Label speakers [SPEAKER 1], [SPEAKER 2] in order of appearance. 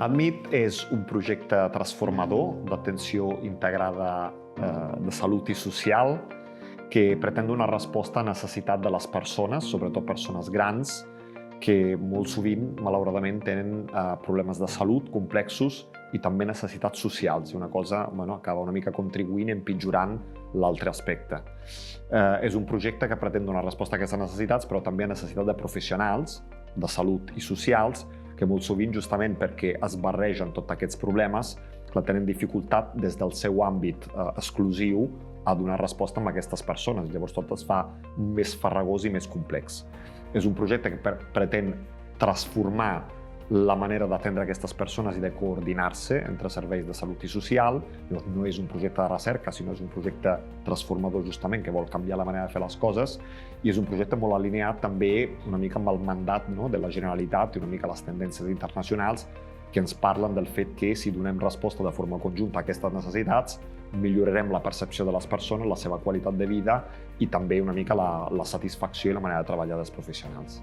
[SPEAKER 1] ADMIT és un projecte transformador d'atenció integrada de salut i social que pretén donar resposta a necessitat de les persones, sobretot persones grans, que molt sovint, malauradament, tenen problemes de salut complexos i també necessitats socials, i una cosa acaba una mica contribuint i empitjorant l'altre aspecte. És un projecte que pretén donar resposta a aquestes necessitats, però també a necessitat de professionals de salut i socials, que molt sovint, justament perquè es barregen tots aquests problemes, tenen dificultat des del seu àmbit exclusiu a donar resposta a aquestes persones. Llavors tot es fa més farragós i més complex. És un projecte que pretén transformar la manera d'atendre aquestes persones i de coordinar-se entre serveis de salut i social. No és un projecte de recerca, sinó és un projecte transformador justament que vol canviar la manera de fer les coses, i és un projecte molt alineat també una mica amb el mandat de la Generalitat i una mica les tendències internacionals que ens parlen del fet que si donem resposta de forma conjunta a aquestes necessitats, millorarem la percepció de les persones, la seva qualitat de vida i també una mica la satisfacció i la manera de treballar dels professionals.